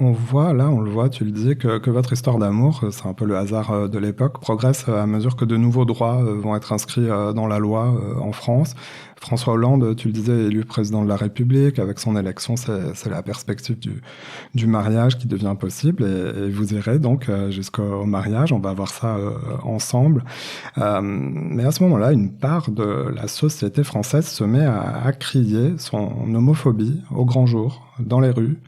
On le voit, tu le dis, que votre histoire d'amour, c'est un peu le hasard de l'époque, progresse à mesure que de nouveaux droits vont être inscrits dans la loi en France. François Hollande, tu le disais, est élu président de la République. Avec son élection, c'est la perspective du mariage qui devient possible. Et vous irez donc jusqu'au mariage. On va voir ça ensemble. Mais à ce moment-là, une part de la société française se met à crier son homophobie au grand jour, dans les rues.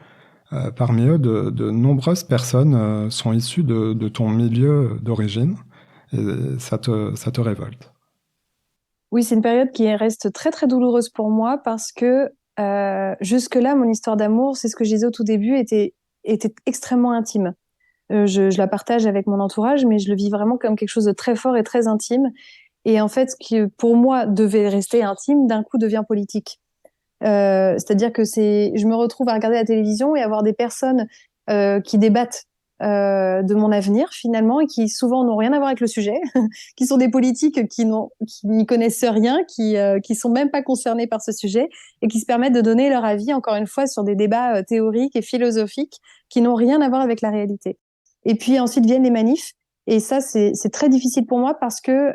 Parmi eux, de nombreuses personnes sont issues de ton milieu d'origine et ça te révolte. Oui, c'est une période qui reste très très douloureuse pour moi parce que jusque-là, mon histoire d'amour, c'est ce que je disais au tout début, était extrêmement intime. Je la partage avec mon entourage, mais je le vis vraiment comme quelque chose de très fort et très intime. Et en fait, ce qui pour moi devait rester intime, d'un coup devient politique. C'est-à-dire que je me retrouve à regarder la télévision et à voir des personnes qui débattent de mon avenir finalement et qui souvent n'ont rien à voir avec le sujet, qui sont des politiques qui n'y connaissent rien, qui sont même pas concernés par ce sujet et qui se permettent de donner leur avis encore une fois sur des débats théoriques et philosophiques qui n'ont rien à voir avec la réalité. Et puis ensuite viennent les manifs et ça c'est très difficile pour moi parce que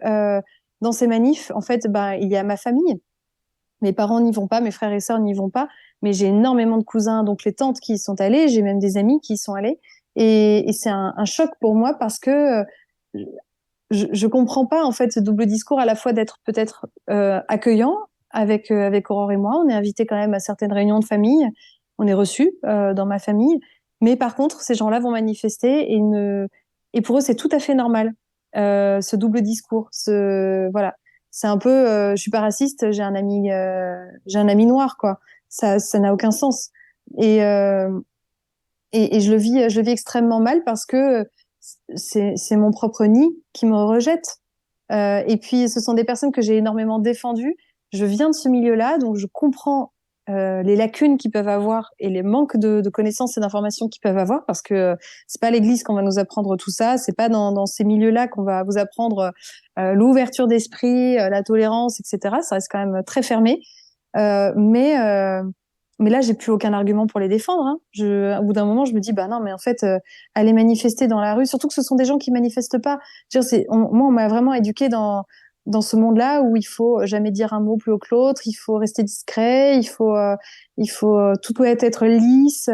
dans ces manifs en fait ben il y a ma famille. Mes parents n'y vont pas, mes frères et sœurs n'y vont pas, mais j'ai énormément de cousins, donc les tantes qui y sont allées, j'ai même des amis qui y sont allés. Et c'est un choc pour moi parce que je comprends pas en fait ce double discours à la fois d'être peut-être accueillant avec Aurore et moi. On est invités quand même à certaines réunions de famille, on est reçus dans ma famille, mais par contre ces gens-là vont manifester et pour eux c'est tout à fait normal ce double discours. Voilà, c'est un peu je suis pas raciste, j'ai un ami noir quoi. Ça n'a aucun sens et je le vis extrêmement mal parce que c'est mon propre nid qui me rejette. Et puis, ce sont des personnes que j'ai énormément défendues. Je viens de ce milieu-là, donc je comprends les lacunes qu'ils peuvent avoir et les manques de connaissances et d'informations qu'ils peuvent avoir, parce que c'est pas à l'église qu'on va nous apprendre tout ça, c'est pas dans ces milieux-là qu'on va vous apprendre l'ouverture d'esprit, la tolérance, etc. Ça reste quand même très fermé. Euh, mais euh, mais là, j'ai plus aucun argument pour les défendre. Hein. Au bout d'un moment, je me dis, bah non, mais en fait, aller manifester dans la rue, surtout que ce sont des gens qui manifestent pas. Je veux dire, moi, on m'a vraiment éduquée dans ce monde-là où il faut jamais dire un mot plus haut que l'autre, il faut rester discret, tout doit être lisse.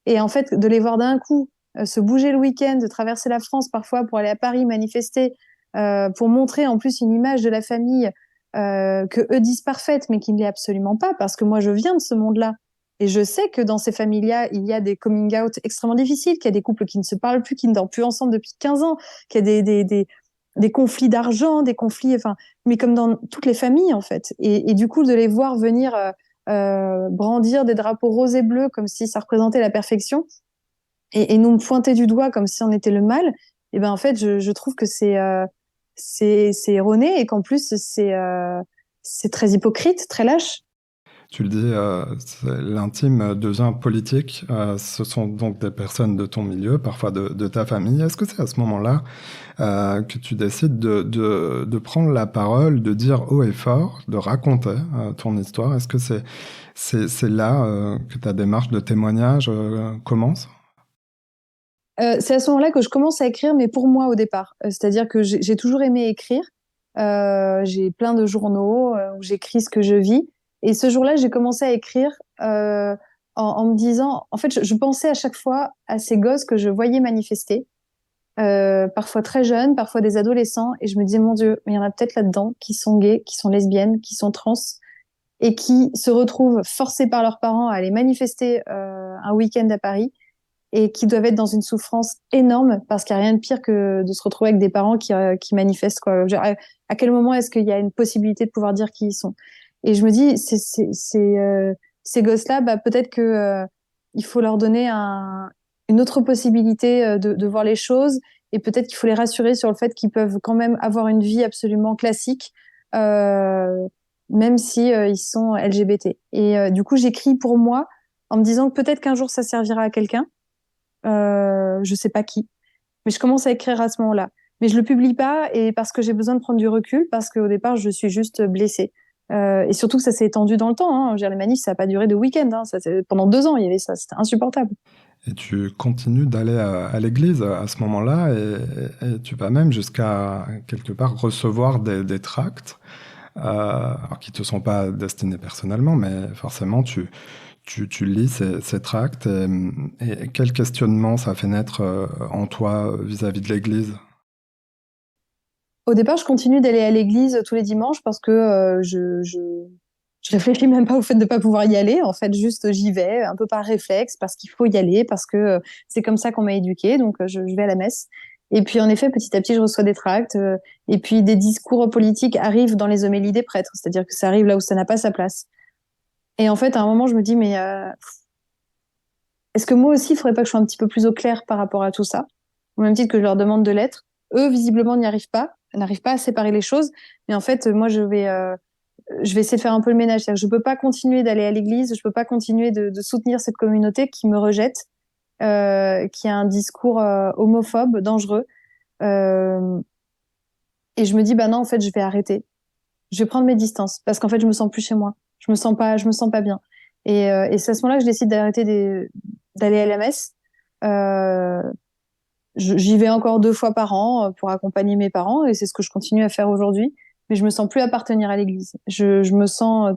Et en fait, de les voir d'un coup se bouger le week-end, de traverser la France parfois pour aller à Paris manifester, pour montrer en plus une image de la famille que eux disent parfaite, mais qui ne l'est absolument pas, parce que moi, je viens de ce monde-là. Et je sais que dans ces familles-là, il y a des coming out extrêmement difficiles, qu'il y a des couples qui ne se parlent plus, qui ne dorment plus ensemble depuis 15 ans, qu'il y a des conflits d'argent, des conflits, enfin, mais comme dans toutes les familles, en fait. Et du coup, de les voir venir brandir des drapeaux roses et bleus comme si ça représentait la perfection et nous me pointer du doigt comme si on était le mal, et ben en fait, je trouve que c'est erroné et qu'en plus, c'est très hypocrite, très lâche. Tu le dis, l'intime devient politique. Ce sont donc des personnes de ton milieu, parfois de ta famille. Est-ce que c'est à ce moment-là que tu décides de prendre la parole, de dire haut et fort, de raconter ton histoire? Est-ce que c'est là que ta démarche de témoignage commence? C'est à ce moment-là que je commence à écrire, mais pour moi au départ. C'est-à-dire que j'ai toujours aimé écrire. J'ai plein de journaux où j'écris ce que je vis. Et ce jour-là, j'ai commencé à écrire en me disant, en fait, je pensais à chaque fois à ces gosses que je voyais manifester, parfois très jeunes, parfois des adolescents, et je me disais, mon Dieu, mais il y en a peut-être là-dedans qui sont gays, qui sont lesbiennes, qui sont trans, et qui se retrouvent forcés par leurs parents à aller manifester un week-end à Paris et qui doivent être dans une souffrance énorme parce qu'il n'y a rien de pire que de se retrouver avec des parents qui manifestent, quoi. Genre, à quel moment est-ce qu'il y a une possibilité de pouvoir dire qui ils sont? Et je me dis, ces gosses-là, bah, peut-être que il faut leur donner une autre possibilité de voir les choses et peut-être qu'il faut les rassurer sur le fait qu'ils peuvent quand même avoir une vie absolument classique, euh, même si ils sont LGBT. Et du coup, j'écris pour moi en me disant que peut-être qu'un jour ça servira à quelqu'un, je sais pas qui, mais je commence à écrire à ce moment-là. Mais je le publie pas et parce que j'ai besoin de prendre du recul, parce qu'au départ je suis juste blessée. Et surtout que ça s'est étendu dans le temps. Hein. Je veux dire, les manifs, ça a pas duré de week-end. Hein. Pendant 2 ans, il y avait ça. C'était insupportable. Et tu continues d'aller à l'église à ce moment-là et tu vas même jusqu'à quelque part recevoir des tracts alors qui te sont pas destinés personnellement, mais forcément tu lis ces tracts et quel questionnement ça fait naître en toi vis-à-vis de l'église? Au départ, je continue d'aller à l'église tous les dimanches parce que je réfléchis même pas au fait de pas pouvoir y aller. En fait, juste j'y vais un peu par réflexe parce qu'il faut y aller, parce que c'est comme ça qu'on m'a éduquée. Donc je vais à la messe. Et puis en effet, petit à petit, je reçois des tracts. Et puis des discours politiques arrivent dans les homélies des prêtres, c'est-à-dire que ça arrive là où ça n'a pas sa place. Et en fait, à un moment, je me dis, mais est-ce que moi aussi, il faudrait pas que je sois un petit peu plus au clair par rapport à tout ça, au même titre que je leur demande de l'être. Eux, visiblement, n'y arrivent pas, n'arrivent pas à séparer les choses. Mais en fait, moi, je vais essayer de faire un peu le ménage. C'est-à-dire que je peux pas continuer d'aller à l'église, je peux pas continuer de soutenir cette communauté qui me rejette, qui a un discours homophobe, dangereux. Euh, et je me dis, bah non, en fait, je vais arrêter. Je vais prendre mes distances parce qu'en fait, je me sens plus chez moi. Je me sens pas bien. Et c'est à ce moment-là que je décide d'aller à la messe. Euh, J'y vais encore 2 fois par an pour accompagner mes parents et c'est ce que je continue à faire aujourd'hui. Mais je me sens plus appartenir à l'église. Je me sens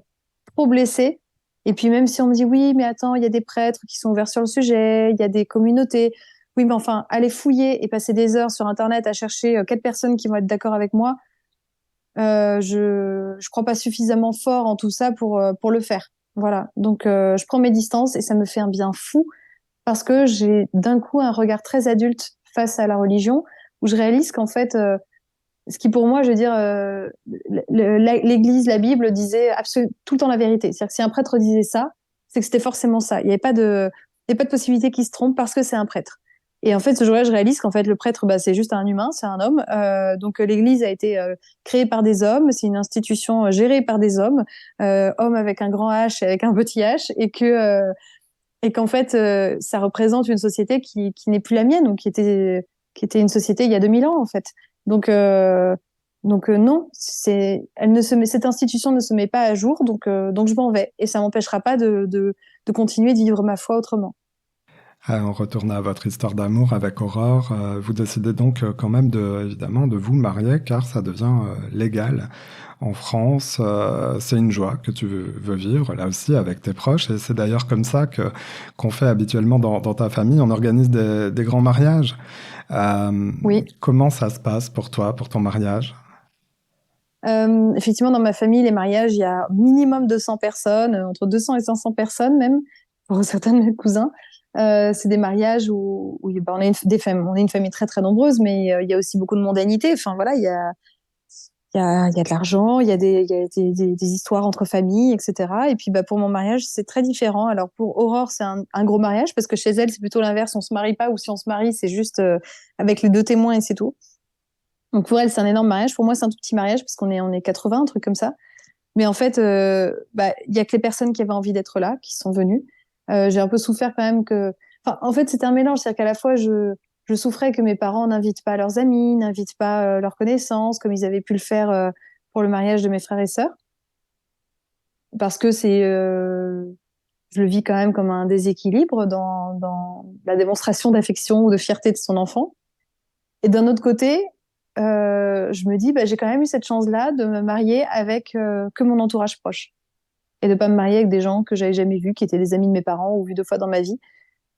trop blessée. Et puis même si on me dit oui, mais attends, il y a des prêtres qui sont ouverts sur le sujet, il y a des communautés. Oui, mais enfin, aller fouiller et passer des heures sur Internet à chercher 4 personnes qui vont être d'accord avec moi, je crois pas suffisamment fort en tout ça pour le faire. Voilà. Donc je prends mes distances et ça me fait un bien fou parce que j'ai d'un coup un regard très adulte face à la religion où je réalise qu'en fait ce qui pour moi, je veux dire, l'Église, la Bible disait tout le temps la vérité. C'est-à-dire que si un prêtre disait ça, c'est que c'était forcément ça. Il y avait pas de possibilité qu'il se trompe parce que c'est un prêtre. Et en fait, ce jour-là, je réalise qu'en fait, le prêtre, bah, c'est juste un humain, c'est un homme. Donc, l'Église a été créée par des hommes. C'est une institution gérée par des hommes, hommes avec un grand H et avec un petit H, et qu'en fait, ça représente une société qui n'est plus la mienne, ou qui était une société il y a 2000 ans, en fait. Donc, non, cette institution ne se met pas à jour, donc je m'en vais. Et ça m'empêchera pas de continuer de vivre ma foi autrement. On retourne à votre histoire d'amour avec Aurore. Vous décidez donc quand même évidemment de vous marier car ça devient légal en France. C'est une joie que tu veux vivre là aussi avec tes proches et c'est d'ailleurs comme ça qu'on fait habituellement dans ta famille. On organise des grands mariages. Oui. Comment ça se passe pour toi, pour ton mariage? Effectivement, dans ma famille, les mariages, il y a minimum 200 personnes, entre 200 et 500 personnes même, pour certains de mes cousins. C'est des mariages où bah, on est une famille très très nombreuse, mais il y a aussi beaucoup de mondanité. Enfin voilà, il y a de l'argent, il y a des histoires entre familles, etc. Et puis bah, pour mon mariage, c'est très différent. Alors pour Aurore, c'est un gros mariage parce que chez elle, c'est plutôt l'inverse. On se marie pas ou si on se marie, c'est juste avec les 2 témoins et c'est tout. Donc pour elle, c'est un énorme mariage. Pour moi, c'est un tout petit mariage parce on est 80, un truc comme ça. Mais en fait, bah, il y a que les personnes qui avaient envie d'être là, qui sont venues. J'ai un peu souffert quand même que. Enfin, en fait, c'était un mélange. C'est-à-dire qu'à la fois, je souffrais que mes parents n'invitent pas leurs amis, n'invitent pas leurs connaissances, comme ils avaient pu le faire pour le mariage de mes frères et sœurs. Parce que je le vis quand même comme un déséquilibre dans la démonstration d'affection ou de fierté de son enfant. Et d'un autre côté, je me dis, bah, j'ai quand même eu cette chance-là de me marier avec que mon entourage proche et de pas me marier avec des gens que j'avais jamais vus, qui étaient des amis de mes parents ou vus 2 fois dans ma vie.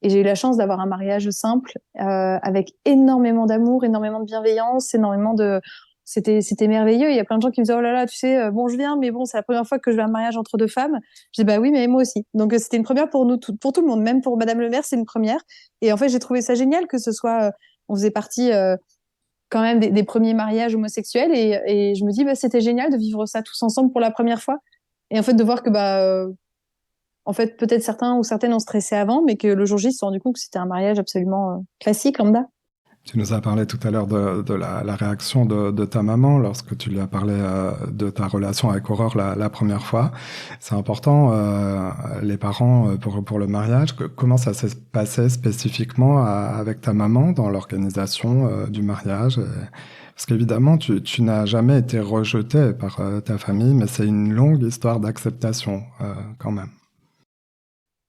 Et j'ai eu la chance d'avoir un mariage simple avec énormément d'amour, énormément de bienveillance, énormément de. C'était merveilleux. Il y a plein de gens qui me disaient, oh là là, tu sais, bon, je viens, mais bon, c'est la première fois que je vais à un mariage entre 2 femmes. Je dis, bah oui, mais moi aussi. Donc, c'était une première pour nous, pour tout le monde, même pour Madame le maire, c'est une première. Et en fait, j'ai trouvé ça génial que ce soit, on faisait partie quand même des premiers mariages homosexuels et je me dis bah c'était génial de vivre ça tous ensemble pour la première fois et en fait de voir que bah en fait peut-être certains ou certaines ont stressé avant mais que le jour J ils se sont rendu compte que c'était un mariage absolument classique lambda. Tu nous as parlé tout à l'heure de la réaction de ta maman lorsque tu lui as parlé de ta relation avec Aurore la première fois. C'est important, les parents, pour le mariage. Comment ça s'est passé spécifiquement avec ta maman dans l'organisation du mariage? Parce qu'évidemment, tu n'as jamais été rejeté par ta famille, mais c'est une longue histoire d'acceptation quand même.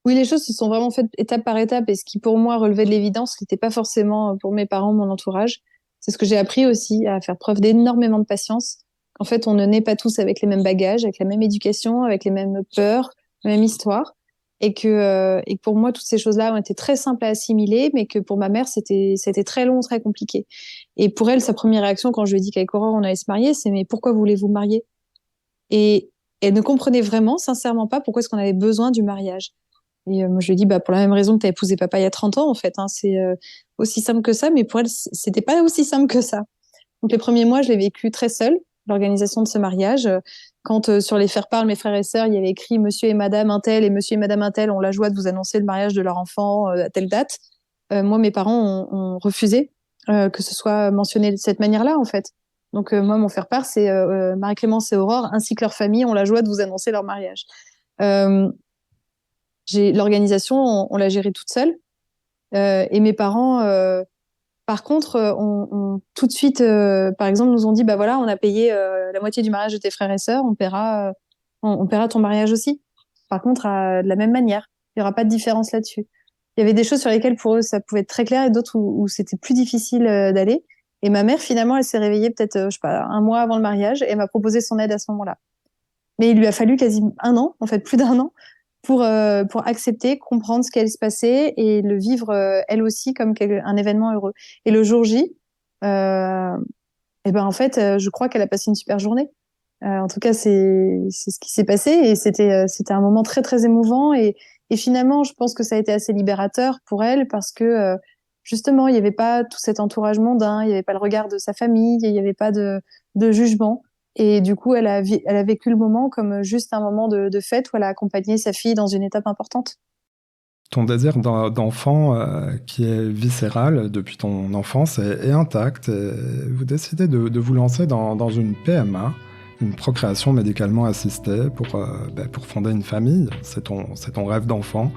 Oui, les choses se sont vraiment faites étape par étape, et ce qui pour moi relevait de l'évidence, ce n'était pas forcément pour mes parents, mon entourage. C'est ce que j'ai appris aussi, à faire preuve d'énormément de patience. En fait, on ne naît pas tous avec les mêmes bagages, avec la même éducation, avec les mêmes peurs, la même histoire. Et que pour moi, toutes ces choses-là ont été très simples à assimiler, mais que pour ma mère, c'était très long, très compliqué. Et pour elle, sa première réaction quand je lui ai dit qu'avec Aurore, on allait se marier, c'est: mais pourquoi voulez-vous marier? Et elle ne comprenait vraiment, sincèrement pas, pourquoi est-ce qu'on avait besoin du mariage. Et moi, je lui ai dit, bah, pour la même raison que tu as épousé papa il y a 30 ans, en fait, hein, c'est aussi simple que ça, mais pour elle, c'était pas aussi simple que ça. Donc, les premiers mois, je l'ai vécu très seule, l'organisation de ce mariage. Quand sur les faire-part de mes frères et sœurs, il y avait écrit Monsieur et Madame Untel et Monsieur et Madame Untel ont la joie de vous annoncer le mariage de leur enfant à telle date. Moi, mes parents ont refusé que ce soit mentionné de cette manière-là, en fait. Donc, moi, mon faire-part, c'est Marie-Clémence et Aurore, ainsi que leur famille, ont la joie de vous annoncer leur mariage. Euh, L'organisation, on l'a gérée toute seule. Et mes parents, par contre, ont tout de suite, par exemple, nous ont dit, bah voilà, on a payé la moitié du mariage de tes frères et sœurs, on paiera ton mariage aussi. Par contre, de la même manière, il n'y aura pas de différence là-dessus. Il y avait des choses sur lesquelles pour eux ça pouvait être très clair, et d'autres où c'était plus difficile d'aller. Et ma mère, finalement, elle s'est réveillée peut-être, je sais pas, un mois avant le mariage, et elle m'a proposé son aide à ce moment-là. Mais il lui a fallu quasi un an, en fait, plus d'un an, pour accepter, comprendre ce qui allait se passer et le vivre elle aussi comme un événement heureux. Et le jour J, et ben en fait, je crois qu'elle a passé une super journée. En tout cas, c'est ce qui s'est passé, et c'était un moment très très émouvant, et finalement, je pense que ça a été assez libérateur pour elle, parce que justement, il n'y avait pas tout cet entourage mondain, il n'y avait pas le regard de sa famille, il n'y avait pas de jugement. Et du coup, elle a vécu le moment comme juste un moment de fête où elle a accompagné sa fille dans une étape importante. Ton désir d'enfant, qui est viscéral depuis ton enfance, est intact. Et vous décidez de vous lancer dans une PMA, une procréation médicalement assistée, pour fonder une famille. C'est ton rêve d'enfant.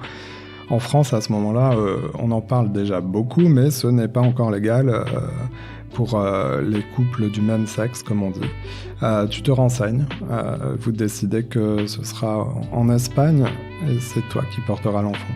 En France, à ce moment-là, on en parle déjà beaucoup, mais ce n'est pas encore légal pour les couples du même sexe, comme on dit. Tu te renseignes, vous décidez que ce sera en Espagne, et c'est toi qui porteras l'enfant.